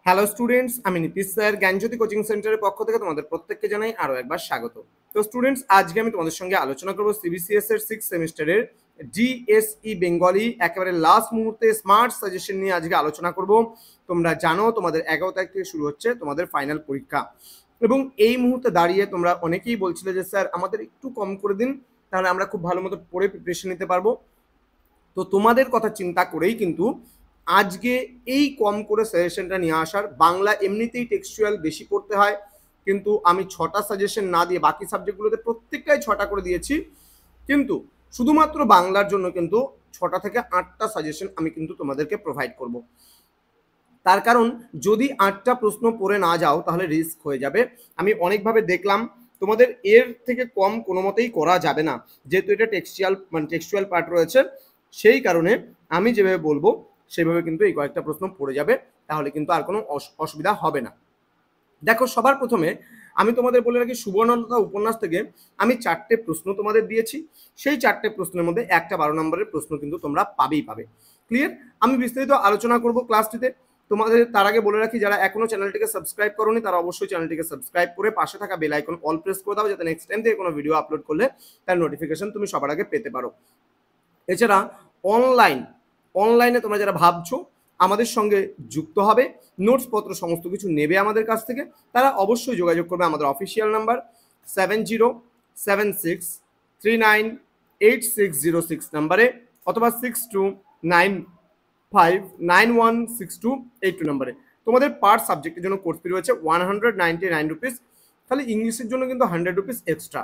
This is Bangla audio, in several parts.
হ্যালো স্টুডেন্টস, আমি নীতিশ স্যার জ্ঞানজ্যোতি কোচিং সেন্টারের পক্ষ থেকে তোমাদের প্রত্যেককে জানাই আরও একবার স্বাগত। তো স্টুডেন্টস, আজকে আমি তোমাদের সঙ্গে আলোচনা করবো সিবিসিএস এর 6th সেমিস্টারের ডিএসই বেঙ্গলি একেবারে লাস্ট মুহূর্তে স্মার্ট সাজেশন নিয়ে আজকে আলোচনা করব। তোমরা জানো তোমাদের 11 তারিখ থেকে শুরু হচ্ছে তোমাদের ফাইনাল পরীক্ষা, এবং এই মুহূর্তে দাঁড়িয়ে তোমরা অনেকেই বলছিলে যে স্যার আমাদের একটু কম করে দিন, তাহলে আমরা খুব ভালো মতো পড়ে প্রিপারেশন নিতে পারবো। তো তোমাদের কথা চিন্তা করেই কিন্তু আজকে এই কম করে সাজেশনটা নিয়ে আসার। বাংলা এমনিতেই টেক্সচুয়াল বেশি পড়তে হয়, কিন্তু আমি 6টা সাজেশন না দিয়ে বাকি সাবজেক্টগুলোতে প্রত্যেকটাই 6টা করে দিয়েছি, কিন্তু শুধুমাত্র বাংলার জন্য কিন্তু 6টা থেকে 8টা সাজেশন আমি কিন্তু তোমাদেরকে প্রোভাইড করব। তার কারণ যদি 8টা প্রশ্ন পড়ে না যাও তাহলে রিস্ক হয়ে যাবে। আমি অনেকভাবে দেখলাম তোমাদের এর থেকে কম কোনো মতেই করা যাবে না, যেহেতু এটা টেক্সচুয়াল পার্ট রয়েছে। সেই কারণে আমি যেভাবে বলবো সেভাবে কিন্তু এই কয়েকটা প্রশ্ন পড়ে যাবে, তাহলে কিন্তু আর কোনো অসুবিধা হবে না। দেখো, সবার প্রথমে আমি তোমাদের বলে রাখি, সুবর্ণলতা উপন্যাস থেকে আমি 4টে প্রশ্ন তোমাদের দিয়েছি। সেই 4টে প্রশ্নের মধ্যে একটা 12 নম্বরের প্রশ্ন কিন্তু তোমরা পাবেই পাবে। ক্লিয়ার? আমি বিস্তারিত আলোচনা করব ক্লাসটিতে। তোমাদের তার আগে বলে রাখি, যারা এখনো চ্যানেলটিকে সাবস্ক্রাইব করোনি তারা অবশ্যই চ্যানেলটিকে সাবস্ক্রাইব করে পাশে থাকা বেল আইকন অল প্রেস করে দাও, যাতে নেক্সট টাইম থেকে কোনো ভিডিও আপলোড করলে তার নোটিফিকেশন তুমি সবার আগে পেতে পারো। এছাড়া অনলাইনে তোমরা যারা ভাবছো আমাদের সঙ্গে যুক্ত হবে, নোটসপত্র সমস্ত কিছু নেবে আমাদের কাছ থেকে, তারা অবশ্যই যোগাযোগ করবে আমাদের অফিসিয়াল নাম্বার 7076398606 নাম্বারে, অথবা 6295916282 নাম্বারে। তোমাদের পার সাবজেক্টের জন্য কোর্স ফি রয়েছে 199 রুপিস, তাহলে ইংলিশের জন্য কিন্তু 100 রুপিস এক্সট্রা।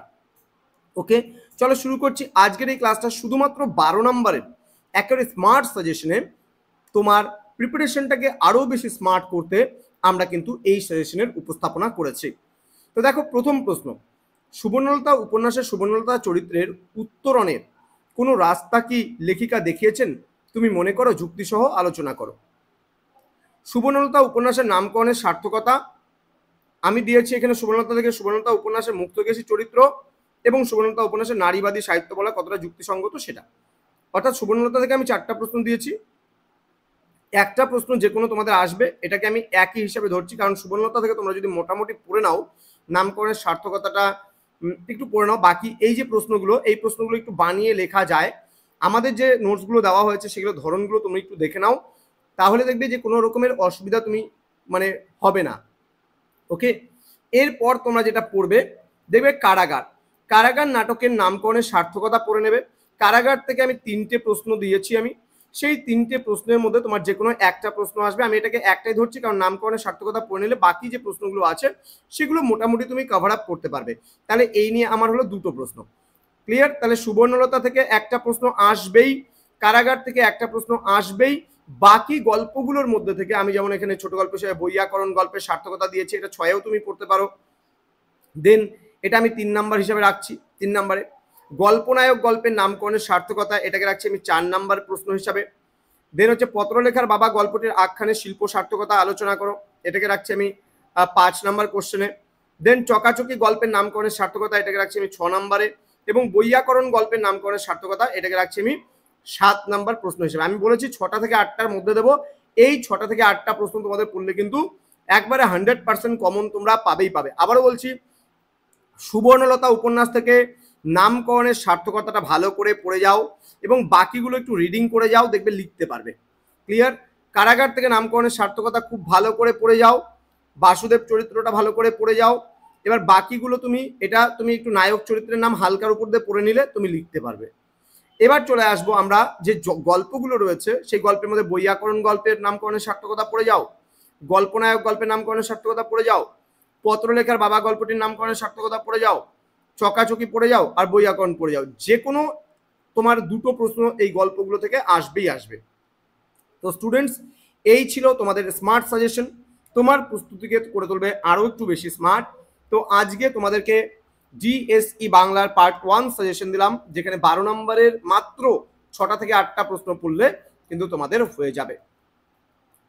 ওকে, চলো শুরু করছি আজকের এই ক্লাসটা। শুধুমাত্র 12 নম্বরের একেবারে স্মার্ট সাজেশনে তোমার প্রিপারেশনটাকে আরও বেশি স্মার্ট করতে আমরা কিন্তু এই সাজেশনের উপস্থাপনা করেছি। তো দেখো, প্রথম প্রশ্ন, সুবর্ণলতা উপন্যাসের সুবর্ণলতা চরিত্রের উত্তরণের কোনো রাস্তা কি লেখিকা দেখিয়েছেন? তুমি মনে করো, যুক্তিসহ আলোচনা করো। সুবর্ণলতা উপন্যাসের নামকরণের সার্থকতা আমি দিয়েছি এখানে। সুবর্ণলতা থেকে সুবর্ণলতা উপন্যাসের মুক্তকেশী চরিত্র এবং সুবর্ণলতা উপন্যাসের নারীবাদী সাহিত্য বলা কতটা যুক্তিসঙ্গত সেটা। অর্থাৎ সুবর্ণলতা থেকে আমি 4টা প্রশ্ন দিয়েছি, একটা প্রশ্ন যে কোনো তোমাদের আসবে, এটাকে আমি একই হিসাবে ধরছি, কারণ সুবর্ণলতা থেকে তোমরা যদি মোটামুটি পড়ে নাও, নামকরণের সার্থকতাটা একটু পড়ে নাও, বাকি এই যে প্রশ্নগুলো, এই প্রশ্নগুলো একটু বানিয়ে লেখা যায়। আমাদের যে নোটসগুলো দেওয়া হয়েছে সেগুলো ধরনগুলো তুমি একটু দেখে নাও, তাহলে দেখবে যে কোনো রকমের অসুবিধা তুমি হবে না। ওকে, এরপর তোমরা যেটা পড়বে দেখবে কারাগার নাটকের নামকরণের সার্থকতা পড়ে নেবে। কারাগার থেকে আমি 3টে প্রশ্ন দিয়েছি। আমি সেই 3টে প্রশ্নের মধ্যে তোমার যে কোনো একটা প্রশ্ন আসবে, আমি এটাকে একটাই ধরছি কারণ নামকরণের সার্থকতা পড়ে নিলে বাকি যে প্রশ্নগুলো আছে সেগুলো মোটামুটি তুমি কভার আপ করতে পারবে। তাহলে এই নিয়ে আমার হলো 2টো প্রশ্ন। ক্লিয়ার? তাহলে সুবর্ণলতা থেকে একটা প্রশ্ন আসবেই, কারাগার থেকে একটা প্রশ্ন আসবেই, বাকি গল্পগুলোর মধ্যে থেকে আমি যেমন এখানে ছোট গল্প হিসেবে বৈয়াকরণ গল্পের সার্থকতা দিয়েছি, এটা 6এও তুমি পড়তে পারো। দেন এটা আমি 3 নাম্বার হিসাবে রাখছি। 3 নাম্বারে গল্পনায়ক গল্পের নামকরণের সার্থকতা, এটাকে রাখছি আমি 4 নাম্বার প্রশ্ন হিসাবে। দেন হচ্ছে পত্রলেখার বাবা গল্পটির আখ্যানের শিল্প সার্থকতা আলোচনা করো, এটাকে রাখছি আমি 5 নাম্বার কোশ্চেনে। দেন চকাচকি গল্পের নামকরণের সার্থকতা, এটাকে রাখছি আমি 6 নাম্বারে, এবং বৈয়াকরণ গল্পের নামকরণের সার্থকতা, এটাকে রাখছি আমি 7 নাম্বার প্রশ্ন হিসেবে। আমি বলেছি 6টা থেকে 8টার মধ্যে দেবো। এই 6টা থেকে 8টা প্রশ্ন তোমাদের পড়লে কিন্তু একবারে 100% কমন তোমরা পাবেই পাবে। আবারও বলছি, সুবর্ণলতা উপন্যাস থেকে নামকরণের সার্থকতাটা ভালো করে পড়ে যাও এবং বাকিগুলো একটু রিডিং করে যাও, দেখবে লিখতে পারবে। ক্লিয়ার? কারাগার থেকে নামকরণের সার্থকতা খুব ভালো করে পড়ে যাও, বাসুদেব চরিত্রটা ভালো করে পড়ে যাও। এবার বাকিগুলো তুমি একটু নায়ক চরিত্রের নাম হালকার উপর দিয়ে পড়ে নিলে তুমি লিখতে পারবে। এবার চলে আসবো আমরা যে গল্পগুলো রয়েছে সেই গল্পের মধ্যে বৈয়াকরণ গল্পের নামকরণের সার্থকতা পড়ে যাও, গল্পনায়ক গল্পের নামকরণের সার্থকতা পড়ে যাও, পত্রলেখার বাবা গল্পটির নামকরণের সার্থকতা পড়ে যাও, চকাচকি পড়ে যাও, আর বৈয়াকরণ পড়ে যাও। যে কোনো তোমার 2টো প্রশ্ন এই গল্পগুলো থেকে আসবেই আসবে। তো স্টুডেন্টস, এই ছিল তোমাদের স্মার্ট সাজেশন, তোমার প্রস্তুতিকে করে তুলবে আরও একটু বেশি স্মার্ট। তো আজকে তোমাদেরকে ডিএসই বাংলার পার্ট 1 সাজেশন দিলাম, যেখানে 12 নম্বরের মাত্র 6টা থেকে 8টা প্রশ্ন পড়লে কিন্তু তোমাদের হয়ে যাবে।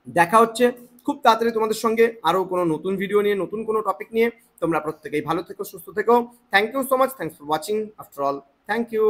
দেখা হচ্ছে খুব তাড়াতাড়ি তোমাদের সঙ্গে আরও কোনো নতুন ভিডিও নিয়ে, নতুন কোনো টপিক নিয়ে। তোমরা প্রত্যেকেই ভালো থেকো, সুস্থ থেকো। Thank you so much, thanks for watching after all, thank you.